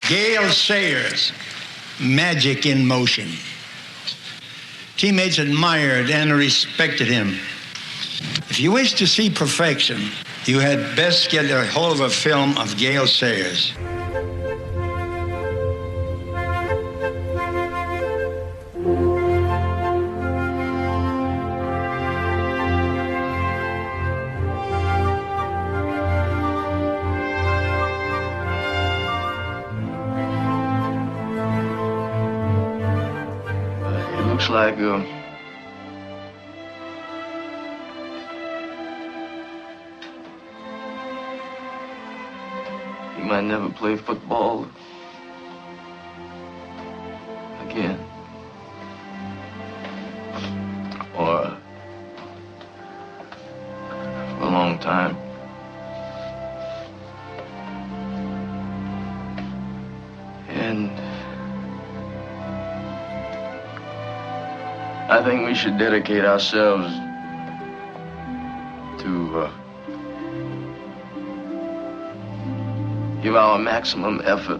Gale Sayers, magic in motion. Teammates admired and respected him. If you wish to see perfection, you had best get a hold of a film of Gale Sayers. Looks like, he might never play football again. Or for a long time. And I think we should dedicate ourselves to give our maximum effort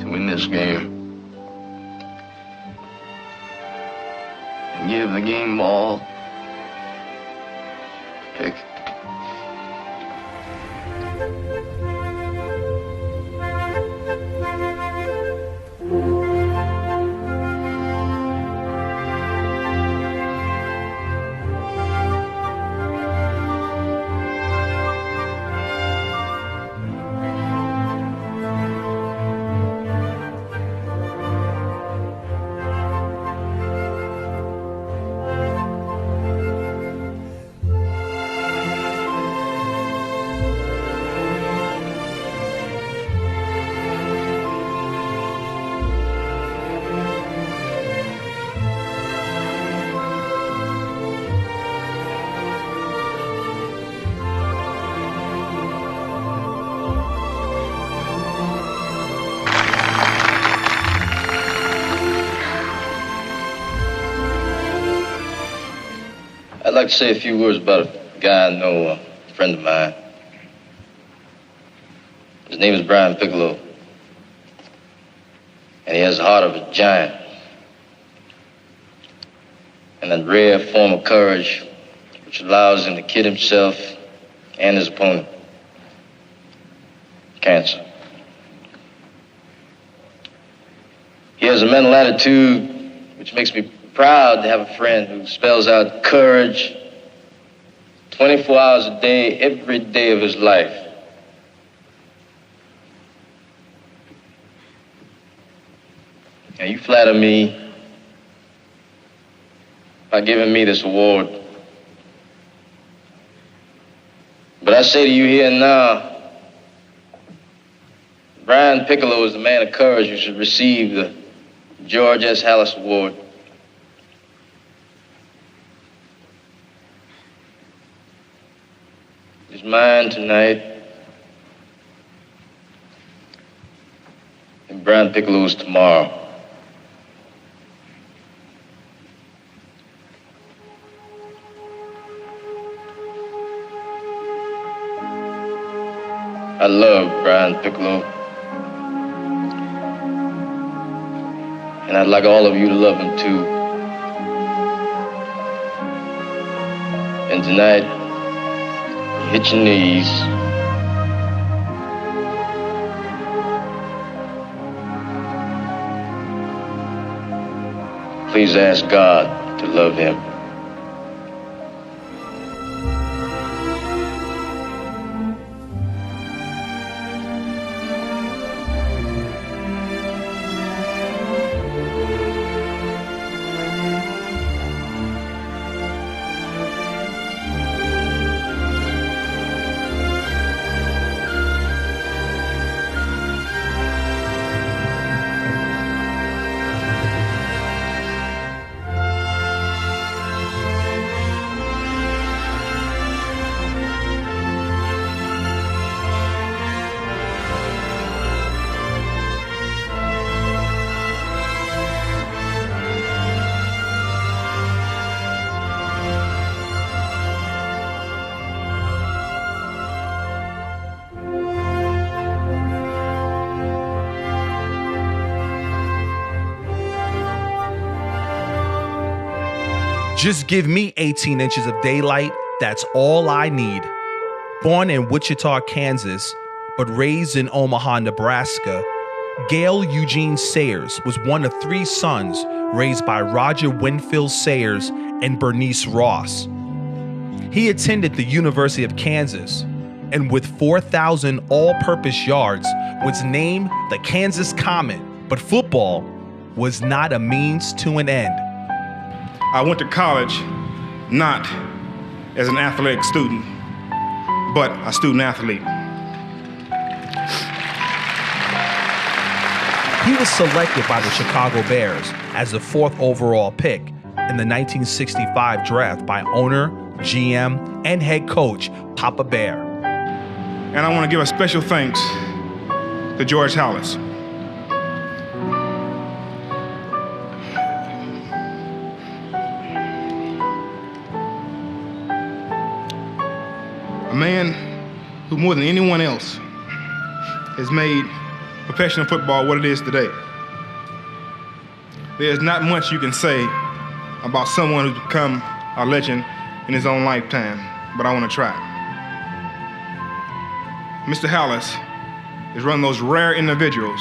to win this game. And give the game ball a pick. I'd like to say a few words about a guy I know, a friend of mine. His name is Brian Piccolo. And he has the heart of a giant. And that rare form of courage which allows him to kid himself and his opponent. Cancer. He has a mental attitude which makes me proud to have a friend who spells out courage 24 hours a day, every day of his life. Now, you flatter me by giving me this award. But I say to you here and now, Brian Piccolo is the man of courage who should receive the George S. Hallis Award. It's mine tonight, and Brian Piccolo's tomorrow. I love Brian Piccolo, and I'd like all of you to love him too. And tonight, hit your knees. Please ask God to love him. Just give me 18 inches of daylight, that's all I need. Born in Wichita, Kansas, but raised in Omaha, Nebraska, Gale Eugene Sayers was one of 3 sons raised by Roger Winfield Sayers and Bernice Ross. He attended the University of Kansas, and with 4,000 all-purpose yards, was named the Kansas Comet, but football was not a means to an end. I went to college not as an athletic student, but a student athlete. He was selected by the Chicago Bears as the 4th overall pick in the 1965 draft by owner, GM, and head coach Papa Bear. And I want to give a special thanks to George Halas. A man who more than anyone else has made professional football what it is today. There's not much you can say about someone who's become a legend in his own lifetime, but I want to try. Mr. Halas is one of those rare individuals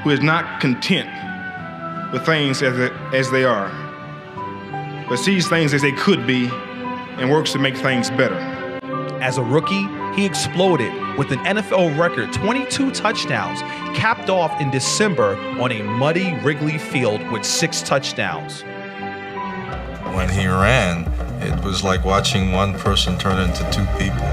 who is not content with things as they are, but sees things as they could be and works to make things better. As a rookie, he exploded with an NFL record 22 touchdowns, capped off in December on a muddy Wrigley Field with 6 touchdowns. When he ran, it was like watching one person turn into 2 people.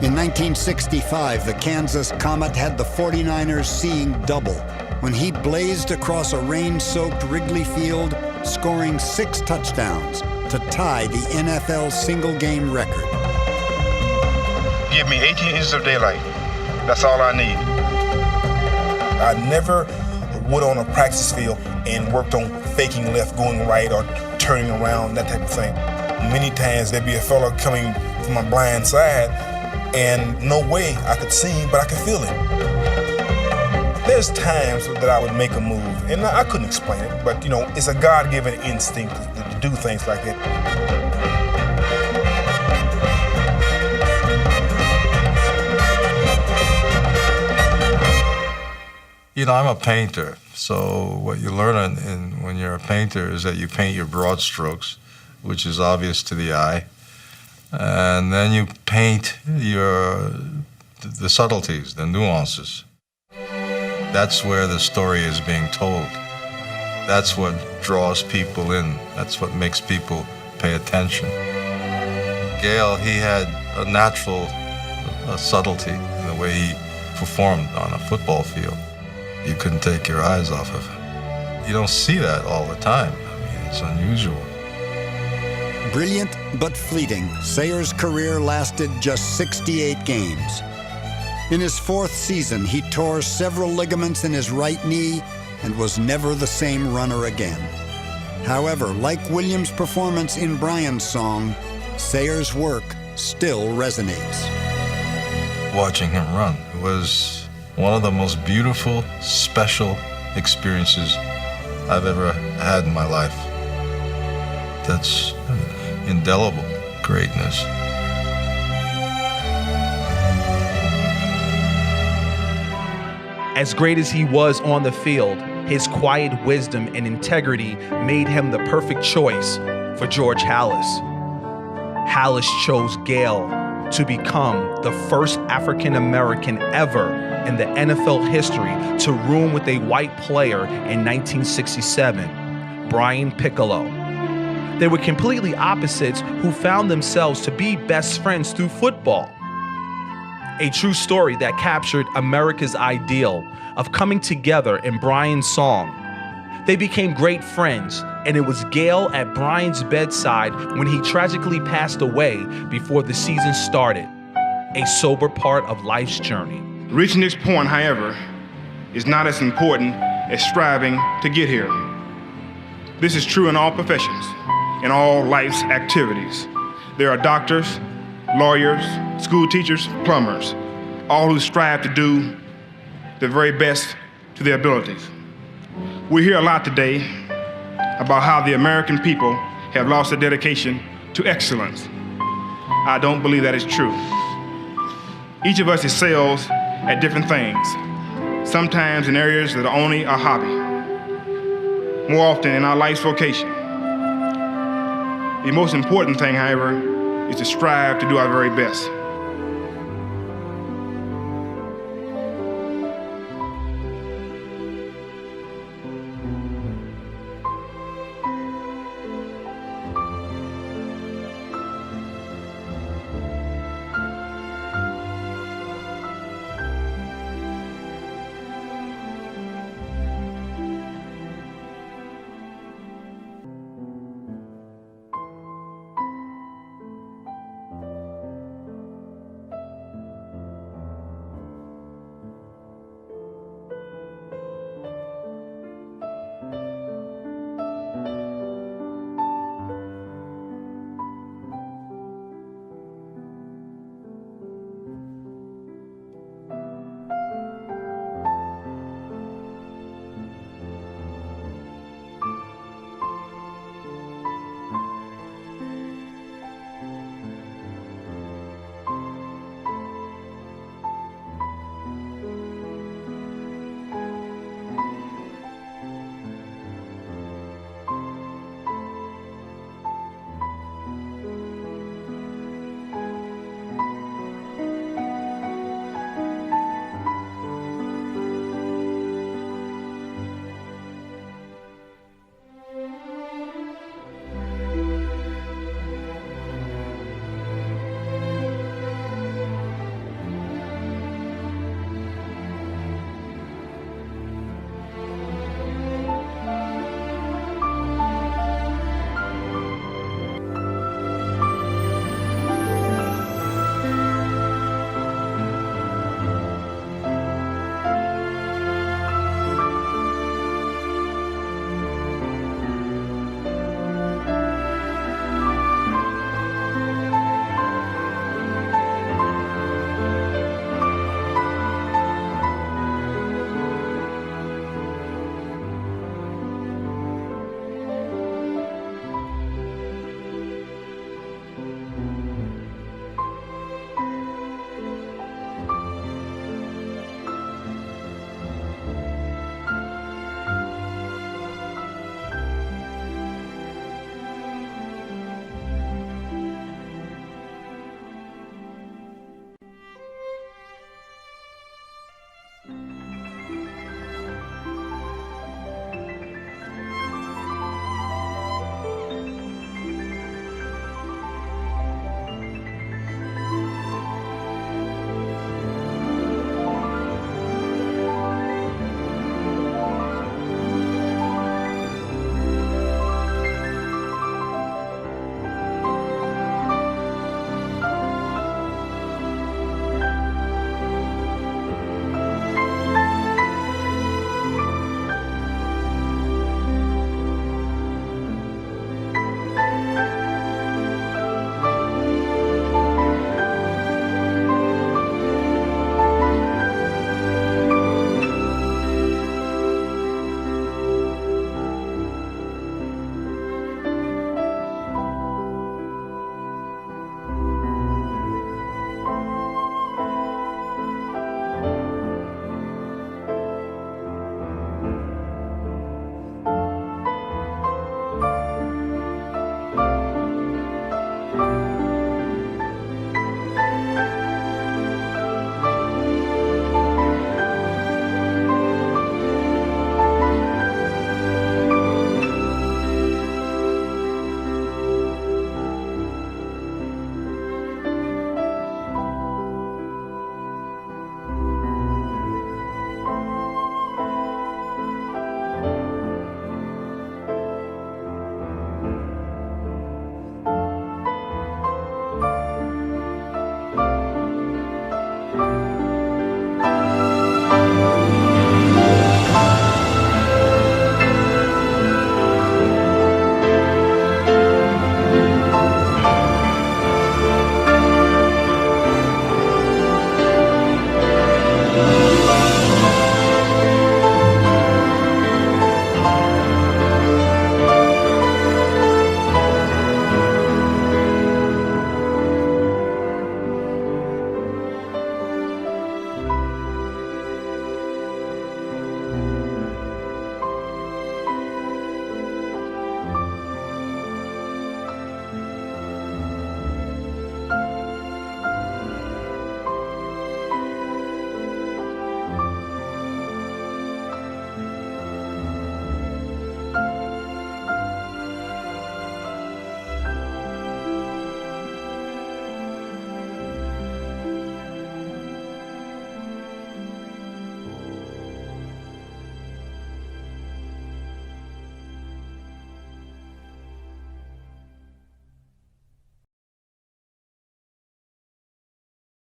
In 1965, the Kansas Comet had the 49ers seeing double when he blazed across a rain-soaked Wrigley Field, scoring 6 touchdowns to tie the NFL single-game record. Give me 18 inches of daylight. That's all I need. I never went on a practice field and worked on faking left, going right, or turning around, that type of thing. Many times there'd be a fella coming from my blind side, and no way I could see him, but I could feel it. There's times that I would make a move, and I couldn't explain it, but you know, it's a God-given instinct to do things like that. You know, I'm a painter, so what you learn when you're a painter is that you paint your broad strokes, which is obvious to the eye, and then you paint the subtleties, the nuances. That's where the story is being told. That's what draws people in. That's what makes people pay attention. Gale, he had a natural subtlety in the way he performed on a football field. You couldn't take your eyes off of it. You don't see that all the time. I mean, it's unusual. Brilliant but fleeting, Sayers' career lasted just 68 games. In his 4th season, he tore several ligaments in his right knee and was never the same runner again. However, like Williams' performance in Brian's song, Sayers' work still resonates. Watching him run was one of the most beautiful, special experiences I've ever had in my life. That's indelible greatness. As great as he was on the field, his quiet wisdom and integrity made him the perfect choice for George Halas. Halas chose Gale to become the first African-American ever in the NFL history to room with a white player in 1967, Brian Piccolo. They were completely opposites who found themselves to be best friends through football. A true story that captured America's ideal of coming together in Brian's song. They became great friends, and it was Gale at Brian's bedside when he tragically passed away before the season started, a sober part of life's journey. Reaching this point, however, is not as important as striving to get here. This is true in all professions, in all life's activities. There are doctors, lawyers, school teachers, plumbers, all who strive to do the very best to their abilities. We hear a lot today about how the American people have lost their dedication to excellence. I don't believe that is true. Each of us excels at different things, sometimes in areas that are only a hobby, more often in our life's vocation. The most important thing, however, is to strive to do our very best.